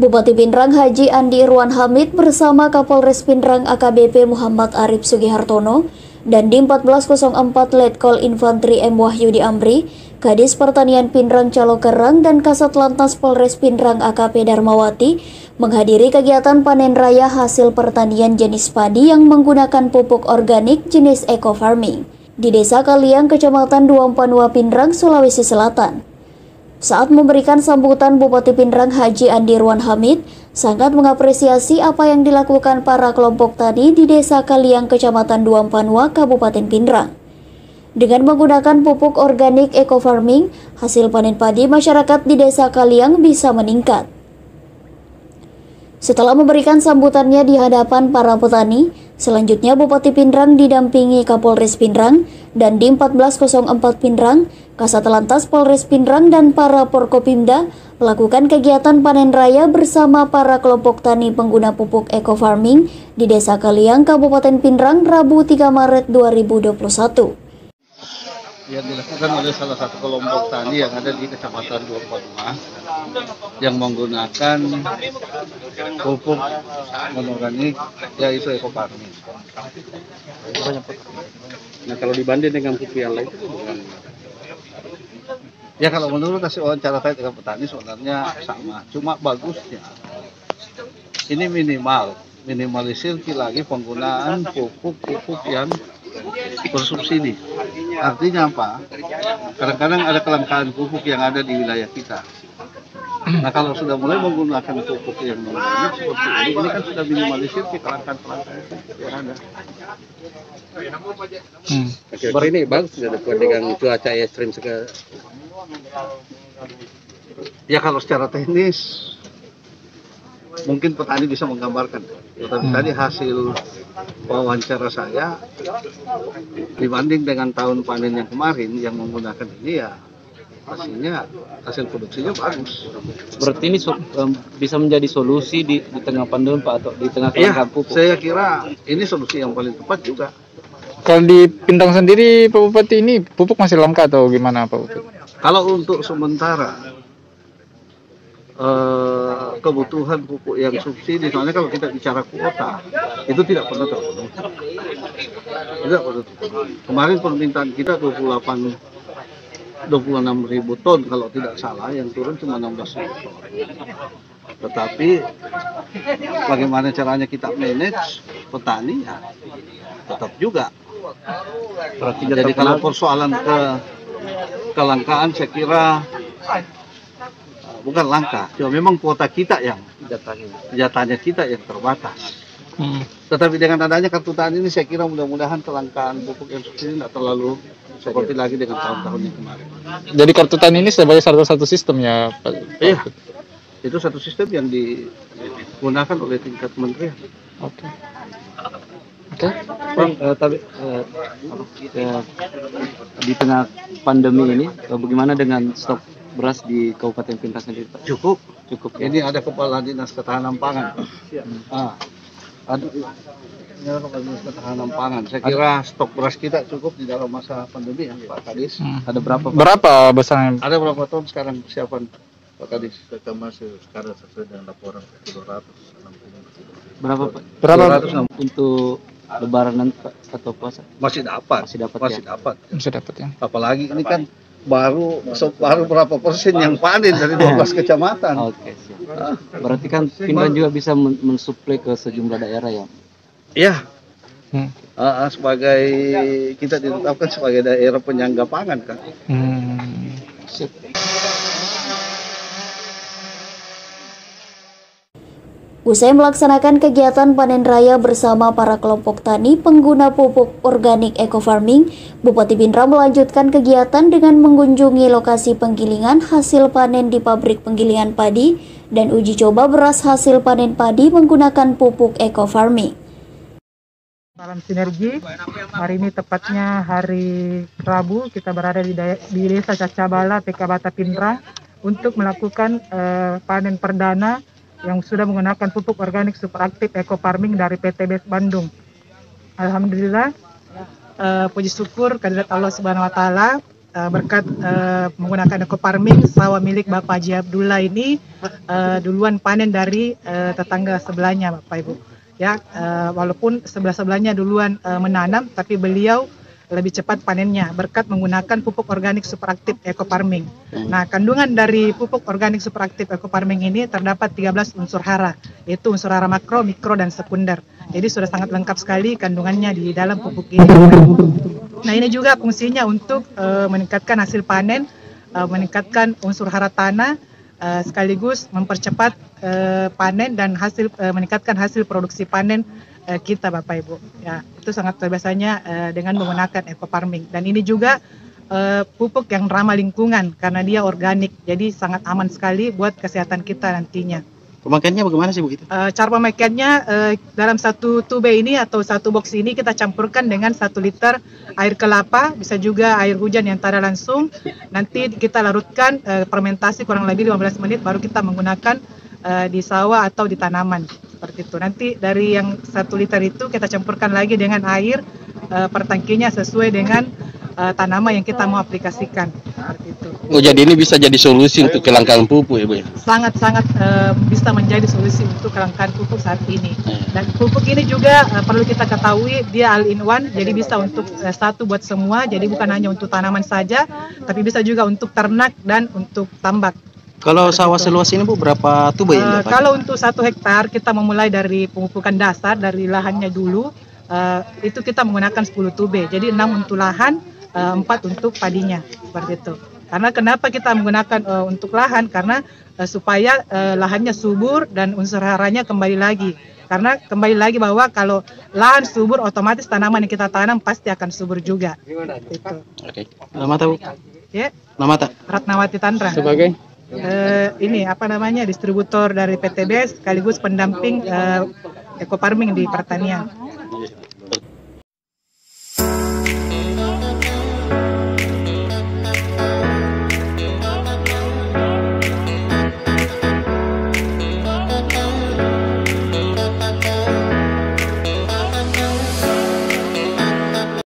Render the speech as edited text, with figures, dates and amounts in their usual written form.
Bupati Pindrang Haji Andi Irwan Hamid bersama Kapolres Pindrang AKBP Muhammad Arif Sugihartono dan Dim 1404 Letkol Infantri M. Wahyudi Amri, Kadis Pertanian Pindrang Calokerang dan Kasat Lantas Polres Pindrang AKP Darmawati menghadiri kegiatan panen raya hasil pertanian jenis padi yang menggunakan pupuk organik jenis eco farming di Desa Kaliang, Kecamatan Duampanua, Pindrang, Sulawesi Selatan. Saat memberikan sambutan, Bupati Pindrang Haji Andi Irwan Hamid sangat mengapresiasi apa yang dilakukan para kelompok tani di Desa Kaliang, Kecamatan Duampanua, Kabupaten Pindrang. Dengan menggunakan pupuk organik eco farming, hasil panen padi masyarakat di Desa Kaliang bisa meningkat. Setelah memberikan sambutannya di hadapan para petani, selanjutnya Bupati Pindrang didampingi Kapolres Pindrang dan Dim 1404 Pindrang, Kasat Lantas Polres Pindrang dan para Porkopimda melakukan kegiatan panen raya bersama para kelompok tani pengguna pupuk eco farming di Desa Kaliang, Kabupaten Pindrang, Rabu 3 Maret 2021. Yang dilakukan oleh salah satu kelompok tani yang ada di Kecamatan Duampanua yang menggunakan pupuk non-organik yaitu eco farming. Nah, kalau dibanding dengan pupuk yang lain itu bukan. Ya, kalau menurut hasil wawancara saya dengan petani sebenarnya sama, cuma bagusnya ini minimalisir lagi penggunaan pupuk yang bersubsidi. Artinya apa? Kadang-kadang ada kelangkaan pupuk yang ada di wilayah kita. Nah, kalau sudah mulai menggunakan pupuk yang organik seperti ini kan sudah minimalisir kelangkaan pupuk yang ada. Kira-kira ini bagus dengan cuaca ekstrim sekarang. Ya, kalau secara teknis mungkin petani bisa menggambarkan, tetapi tadi hasil wawancara saya dibanding dengan tahun panen yang kemarin yang menggunakan ini, ya hasil produksinya bagus. Berarti ini bisa menjadi solusi di tengah pandemi, Pak, atau di tengah kelangkaan pupuk? Saya kira ini solusi yang paling tepat juga. Kalau di Pindrang sendiri, Pak Bupati, ini pupuk masih langka atau gimana, Pak Bupati? Kalau untuk sementara kebutuhan pupuk yang subsidi, soalnya kalau kita bicara kuota itu tidak pernah terpenuhi. Kemarin permintaan kita 26.000 ton kalau tidak salah, yang turun cuma 16.000 ton. Tetapi bagaimana caranya kita manage petani, ya tetap juga. Jadi kalau persoalan kelangkaan, saya kira bukan langka, cuma memang kuota kita yang jatahnya kita yang terbatas. Tetapi dengan adanya kartu tani ini, saya kira mudah-mudahan kelangkaan pupuk yang subsidi tidak terlalu seperti lagi dengan tahun-tahun yang kemarin. Jadi kartu tani ini sebagai salah satu sistem ya, Pak? Iya, itu satu sistem yang digunakan oleh tingkat kementerian. Oke. Tapi di tengah pandemi ini, bagaimana dengan stok beras di Kabupaten Pindrang sendiri, Pak? Cukup. Ya? Ini ada Kepala Dinas Ketahanan Pangan. Ada Kepala Dinas Ketahanan Pangan. Saya kira stok beras kita cukup di dalam masa pandemi, ya, Pak Kadis. Ada berapa, Pak? Berapa besarnya? Ada berapa ton sekarang persiapan, Pak Kadis? Kita masih sekarang sesuai dengan laporan 260. Berapa, Pak? Berapa? 260. Untuk Lebaran nanti, Pak, atau puasa? Masih dapat. Bisa dapat ya. Apalagi ini kan baru berapa persen yang panen dari 12 kecamatan. Oke, siap. Berarti kan Pindrang juga bisa mensuplai ke sejumlah daerah ya? Iya. Sebagai kita ditetapkan sebagai daerah penyangga pangan kan. Sip. Usai melaksanakan kegiatan panen raya bersama para kelompok tani pengguna pupuk organik eco farming, Bupati Pindrang melanjutkan kegiatan dengan mengunjungi lokasi penggilingan hasil panen di pabrik penggilingan padi dan uji coba beras hasil panen padi menggunakan pupuk eco farming. Salam sinergi, hari ini tepatnya hari Rabu, kita berada di Desa Cacabala, PK Bata Pindrang untuk melakukan panen perdana yang sudah menggunakan pupuk organik super aktif eco farming dari PT BES Bandung. Alhamdulillah, puji syukur kehadirat Allah Subhanahu wa taala, berkat menggunakan eco farming, sawah milik Bapak Haji Abdullah ini duluan panen dari tetangga sebelahnya, Bapak Ibu. Ya, walaupun sebelahnya duluan menanam, tapi beliau lebih cepat panennya berkat menggunakan pupuk organik superaktif eco farming. Nah, kandungan dari pupuk organik superaktif eco farming ini terdapat 13 unsur hara, yaitu unsur hara makro, mikro, dan sekunder. Jadi sudah sangat lengkap sekali kandungannya di dalam pupuk ini. Nah, ini juga fungsinya untuk meningkatkan hasil panen, meningkatkan unsur hara tanah, sekaligus mempercepat panen dan meningkatkan hasil produksi panen kita, Bapak Ibu. Ya, itu sangat biasanya dengan menggunakan eco farming. Dan ini juga pupuk yang ramah lingkungan karena dia organik, jadi sangat aman sekali buat kesehatan kita nantinya. Pemakaiannya bagaimana sih Bu itu? Cara pemakaiannya dalam satu tube ini atau satu box ini kita campurkan dengan 1 liter air kelapa, bisa juga air hujan yang tak ada langsung. Nanti kita larutkan fermentasi kurang lebih 15 menit baru kita menggunakan di sawah atau di tanaman, seperti itu. Nanti dari yang 1 liter itu kita campurkan lagi dengan air per tangkinya sesuai dengan tanaman yang kita mau aplikasikan, seperti itu. Oh, jadi ini bisa jadi solusi untuk kelangkaan pupuk ya Bu ya? Sangat-sangat bisa menjadi solusi untuk kelangkaan pupuk saat ini. Dan pupuk ini juga perlu kita ketahui dia all in one, jadi bisa untuk satu buat semua, jadi bukan hanya untuk tanaman saja, tapi bisa juga untuk ternak dan untuk tambak. Kalau sawah seluas ini Bu, berapa tube yang dipakai? Kalau untuk 1 hektar kita memulai dari pemupukan dasar dari lahannya dulu, itu kita menggunakan 10 tube, jadi 6 untuk lahan, 4 untuk padinya, seperti itu. Karena kenapa kita menggunakan untuk lahan? Karena supaya lahannya subur dan unsur haranya kembali lagi. Karena kembali lagi bahwa kalau lahan subur, otomatis tanaman yang kita tanam pasti akan subur juga. Itu. Oke. Nama Bu? Ya. Nama Ratnawati Tanra. Sebagai ini distributor dari PTB sekaligus pendamping eco farming di pertanian.